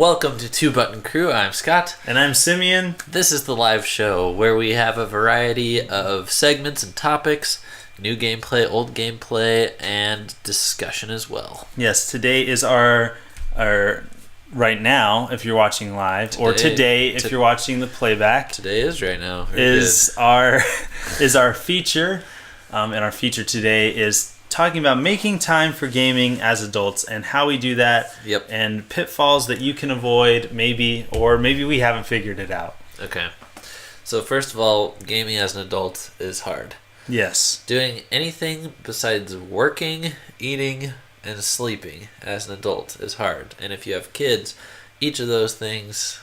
Welcome to Two Button Crew. I'm Scott. And I'm Simeon. This is the live show where we have a variety of segments and topics, new gameplay, old gameplay, and discussion as well. Yes, today is our right now, if you're watching live, today if you're watching the playback. Today is right now. Our feature, and our feature today is talking about making time for gaming as adults and how we do that. Yep. And pitfalls that you can avoid, maybe we haven't figured it out. Okay. So first of all, gaming as an adult is hard. Yes. Doing anything besides working, eating, and sleeping as an adult is hard. And if you have kids, each of those things,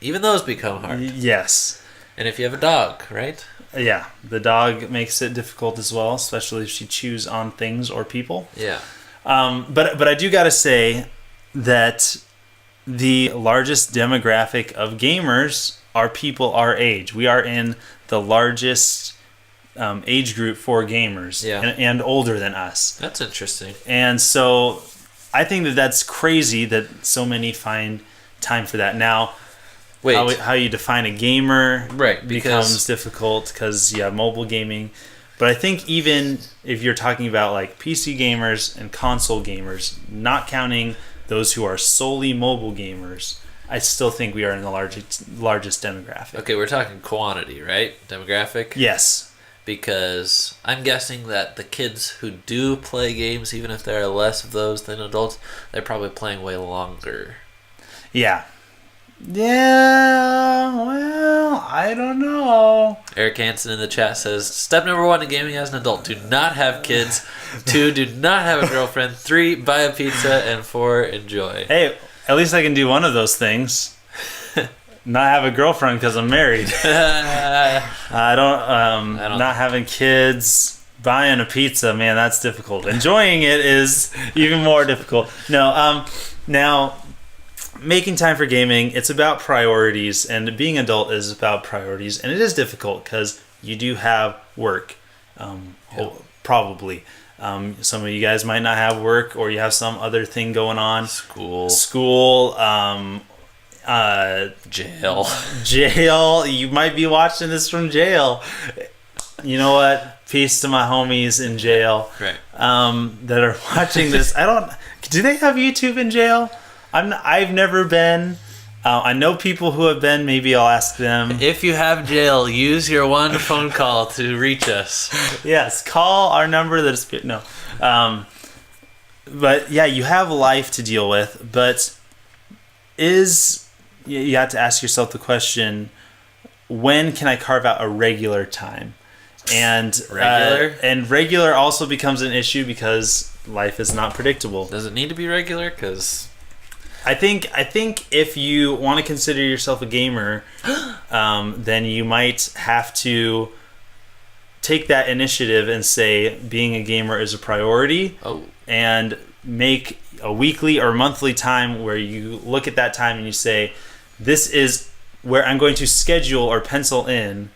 even those become hard. Yes. And if you have a dog, right? Yeah, the dog makes it difficult as well, especially if she chews on things or people. Yeah. But I do gotta say that the largest demographic of gamers are people our age. We are in the largest age group for gamers, and older than us. That's interesting. And so I think that that's crazy that so many find time for that. Now, how you define a gamer becomes difficult because you have mobile gaming. But I think even if you're talking about like PC gamers and console gamers, not counting those who are solely mobile gamers, I still think we are in the largest demographic. Okay, we're talking quantity, right? Demographic? Yes. Because I'm guessing that the kids who do play games, even if there are less of those than adults, they're probably playing way longer. Yeah. Yeah, well, I don't know. Eric Hansen in the chat says, step number 1 in gaming as an adult, do not have kids. 2, do not have a girlfriend. 3, buy a pizza. And 4, enjoy. Hey, at least I can do one of those things. Not have a girlfriend because I'm married. I don't not having kids, buying a pizza, man, that's difficult. Enjoying it is even more difficult. No, now, making time for gaming, it's about priorities, and being adult is about priorities, and it is difficult because you do have work, probably. Some of you guys might not have work, or you have some other thing going on. School, jail. You might be watching this from jail. You know what? Peace to my homies in jail, right? That are watching this. Do they have YouTube in jail? I've never been. I know people who have been. Maybe I'll ask them. If you have jail, use your one phone call to reach us. Yes, call our number. But yeah, you have life to deal with. But you have to ask yourself the question: when can I carve out a regular time? And regular also becomes an issue because life is not predictable. Does it need to be regular? Because I think if you want to consider yourself a gamer, then you might have to take that initiative and say being a gamer is a priority, and make a weekly or monthly time where you look at that time and you say, this is where I'm going to schedule or pencil in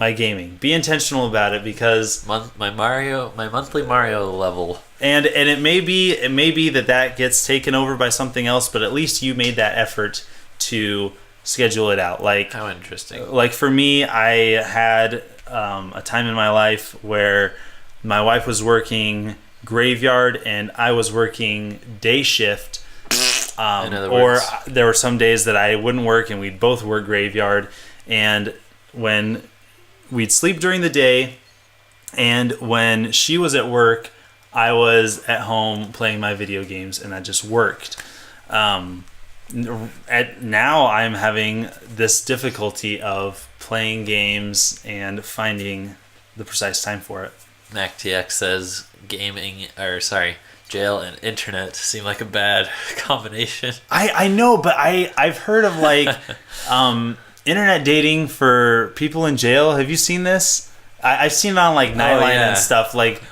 my gaming. Be intentional about it, because my monthly Mario level. And it may be that gets taken over by something else, but at least you made that effort to schedule it out. Like, how interesting. Like for me, I had a time in my life where my wife was working graveyard and I was working day shift. Or there were some days that I wouldn't work and we'd both work graveyard, and when we'd sleep during the day, and when she was at work, I was at home playing my video games, and that just worked. Now I'm having this difficulty of playing games and finding the precise time for it. MacTX says jail and internet seem like a bad combination. I know, but I've heard of like internet dating for people in jail. Have you seen this? I've seen it on like Nightline and stuff. Like,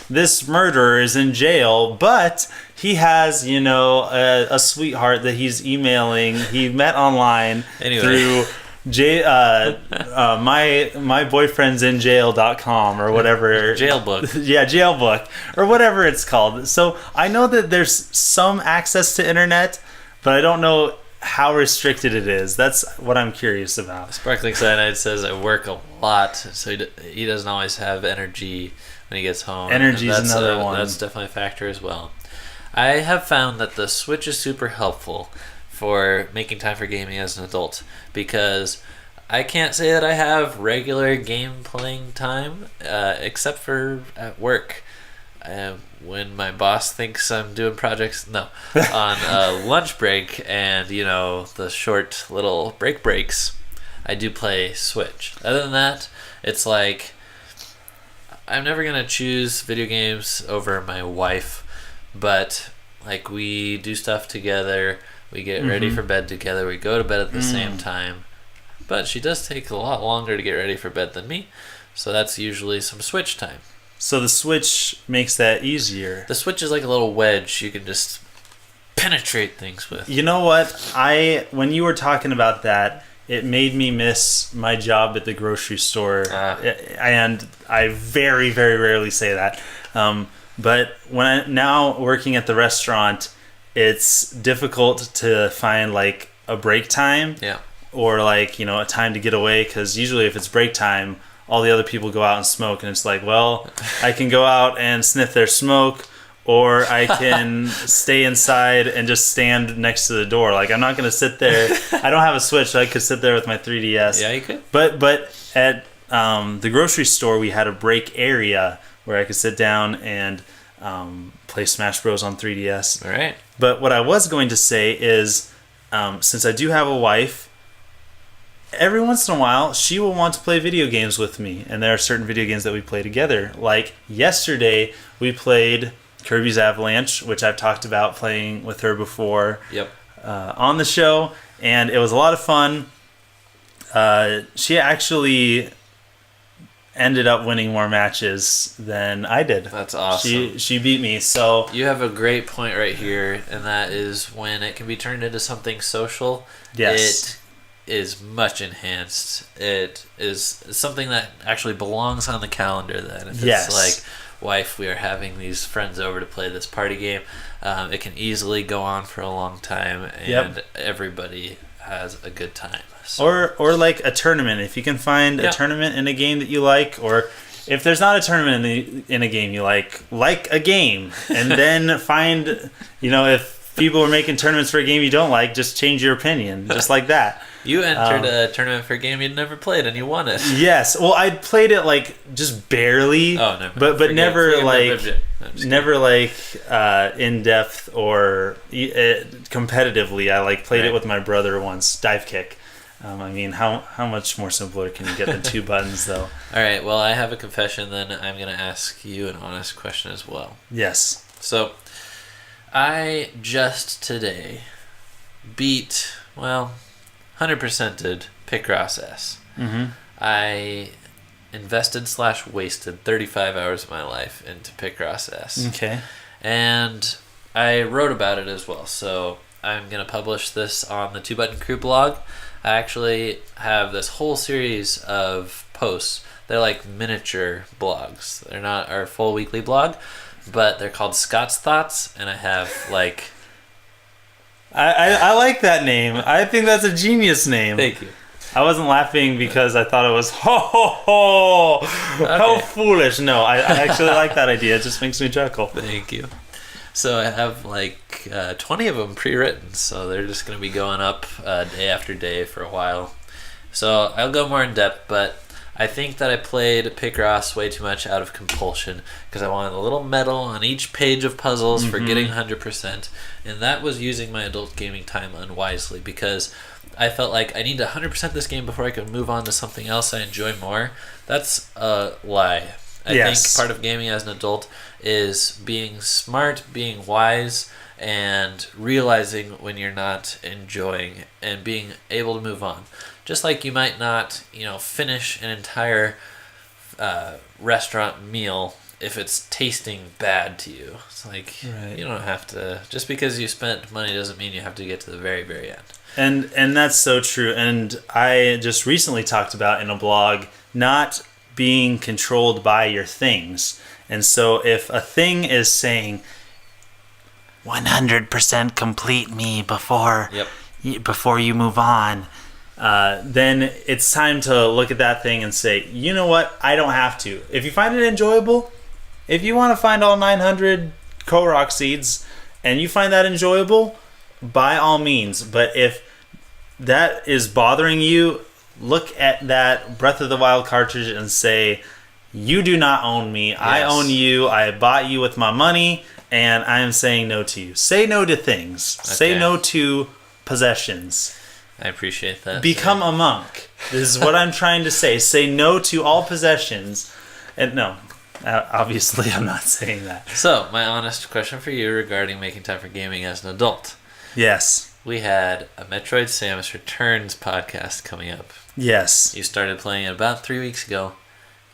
this murderer is in jail, but he has a sweetheart that he's emailing. He met online through my boyfriend's in jail.com or whatever. Jailbook. Yeah, Jailbook or whatever it's called. So I know that there's some access to internet, but I don't know how restricted it is. That's what I'm curious about. Sparkling Cyanide says I work a lot, so he doesn't always have energy when he gets home. Energy is another one. That's definitely a factor as well. I have found that the Switch is super helpful for making time for gaming as an adult, because I can't say that I have regular game playing time, except for at work. When my boss thinks I'm doing projects, on lunch break and, the short little breaks, I do play Switch. Other than that, it's like, I'm never going to choose video games over my wife, but, like, we do stuff together, we get ready for bed together, we go to bed at the same time, but she does take a lot longer to get ready for bed than me, so that's usually some Switch time. So the Switch makes that easier. The Switch is like a little wedge you can just penetrate things with. You know what? When you were talking about that, it made me miss my job at the grocery store. And I very, very rarely say that. But when I'm now working at the restaurant, it's difficult to find like a break time. Yeah. Or like, a time to get away, because usually if it's break time, all the other people go out and smoke, and it's like, well, I can go out and sniff their smoke, or I can stay inside and just stand next to the door. Like, I'm not going to sit there. I don't have a Switch, so I could sit there with my 3DS. Yeah, you could. But at the grocery store, we had a break area where I could sit down and play Smash Bros. On 3DS. All right. But what I was going to say is, since I do have a wife, every once in a while, she will want to play video games with me, and there are certain video games that we play together. Like yesterday, we played Kirby's Avalanche, which I've talked about playing with her before. Yep. On the show, and it was a lot of fun. She actually ended up winning more matches than I did. That's awesome. She beat me. So you have a great point right here, and that is when it can be turned into something social. Yes. It is much enhanced. It is something that actually belongs on the calendar then. If it's like, wife, we are having these friends over to play this party game, it can easily go on for a long time, and everybody has a good time. So. Or like a tournament. If you can find a tournament in a game that you like, or if there's not a tournament in a game you like a game, and then find, if people are making tournaments for a game you don't like, just change your opinion, just like that. You entered a tournament for a game you'd never played, and you won it. Yes. Well, I played it like just barely. Oh, never. But never in depth or competitively. I played it with my brother once. Dive kick. How much more simpler can you get than two buttons, though? All right. Well, I have a confession. Then I'm gonna ask you an honest question as well. Yes. So, I just today beat 100%ed Picross S. Mm-hmm. I invested/wasted 35 hours of my life into Picross S. Okay. And I wrote about it as well. So I'm going to publish this on the Two Button Crew blog. I actually have this whole series of posts. They're like miniature blogs. They're not our full weekly blog, but they're called Scott's Thoughts, and I have like... I like that name. I think that's a genius name. Thank you. I wasn't laughing because I thought it was how foolish. No, I actually like that idea. It just makes me chuckle. Thank you. So I have like 20 of them pre-written, so they're just going to be going up day after day for a while. So I'll go more in depth, but I think that I played Picross way too much out of compulsion because I wanted a little medal on each page of puzzles for getting 100%, and that was using my adult gaming time unwisely because I felt like I need to 100% this game before I could move on to something else I enjoy more. That's a lie. I think part of gaming as an adult is being smart, being wise, and realizing when you're not enjoying and being able to move on. Just like you might not, finish an entire restaurant meal if it's tasting bad to you. It's like, you don't have to... Just because you spent money doesn't mean you have to get to the very, very end. And that's so true. And I just recently talked about in a blog not being controlled by your things. And so if a thing is saying, 100% complete me before Yep. before you move on, then it's time to look at that thing and say, you know what? I don't have to. If you find it enjoyable, if you want to find all 900 Korok seeds and you find that enjoyable, by all means. But if that is bothering you, look at that Breath of the Wild cartridge and say, you do not own me. Yes. I own you. I bought you with my money, and I am saying no to you. Say no to things. Okay. Say no to possessions. I appreciate that. Become a monk. This is what I'm trying to say. Say no to all possessions. And no, obviously I'm not saying that. So, my honest question for you regarding making time for gaming as an adult. Yes. We had a Metroid Samus Returns podcast coming up. Yes. You started playing it about 3 weeks ago.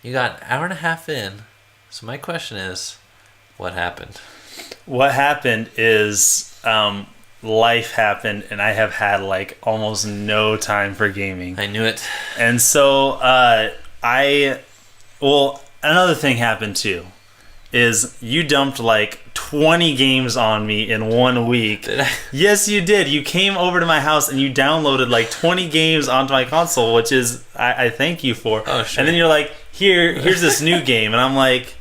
You got an hour and a half in. So my question is, what happened? What happened is life happened, and I have had like almost no time for gaming. I knew it. And so another thing happened too. Is you dumped like 20 games on me in 1 week. Did I? Yes, you did. You came over to my house and you downloaded like 20 games onto my console, which is I thank you for. Oh, sure. And then you're like, here's this new game, and I'm like,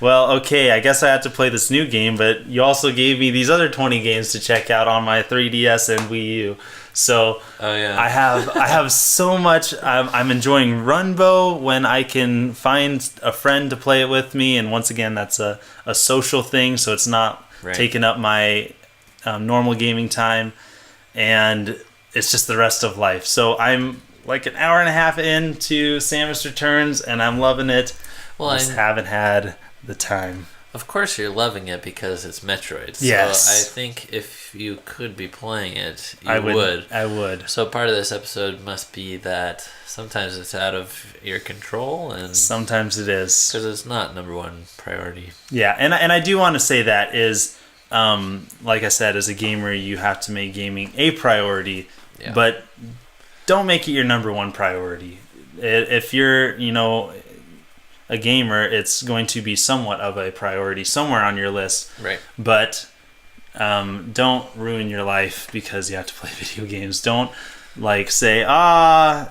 well, okay, I guess I have to play this new game, but you also gave me these other 20 games to check out on my 3DS and Wii U. So I have so much. I'm enjoying Runbow when I can find a friend to play it with me, and once again, that's a social thing, so it's not taking up my normal gaming time, and it's just the rest of life. So I'm like an hour and a half into Samus Returns, and I'm loving it. Well, I just haven't had the time. Of course you're loving it because it's Metroid. Yes. So I think if you could be playing it, you would. I would. So part of this episode must be that sometimes it's out of your control, and sometimes it is. Because it's not number one priority. Yeah, and I do want to say that is, like I said, as a gamer, you have to make gaming a priority, but don't make it your number one priority. If you're, a gamer, it's going to be somewhat of a priority somewhere on your list. Right. But don't ruin your life because you have to play video games. Don't say, I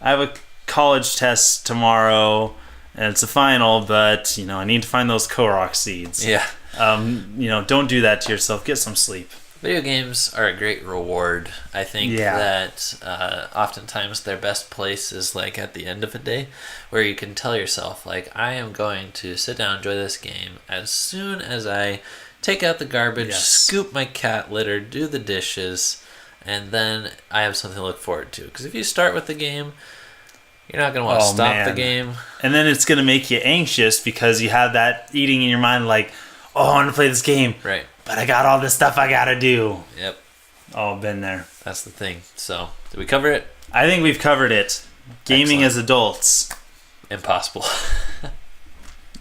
have a college test tomorrow and it's a final, but I need to find those Korok seeds. Yeah. Don't do that to yourself. Get some sleep. Video games are a great reward. I think that oftentimes their best place is at the end of a day, where you can tell yourself, I am going to sit down and enjoy this game as soon as I take out the garbage, scoop my cat litter, do the dishes, and then I have something to look forward to. Because if you start with the game, you're not going to want to stop the game. And then it's going to make you anxious because you have that eating in your mind I want to play this game. Right. But I got all this stuff I gotta do. Yep. Oh, been there. That's the thing. So, did we cover it? I think we've covered it. Gaming as adults. Impossible.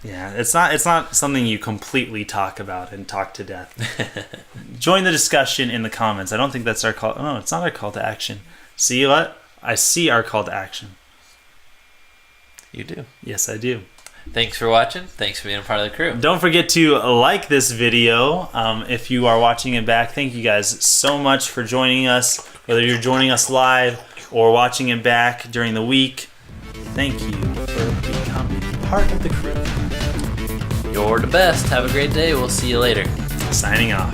Yeah, it's not something you completely talk about and talk to death. Join the discussion in the comments. I don't think that's our call. Oh, no, it's not our call to action. See what? I see our call to action. You do. Yes, I do. Thanks for watching. Thanks for being a part of the crew. Don't forget to like this video if you are watching it back. Thank you guys so much for joining us, whether you're joining us live or watching it back during the week. Thank you for becoming part of the crew. You're the best. Have a great day. We'll see you later. Signing off.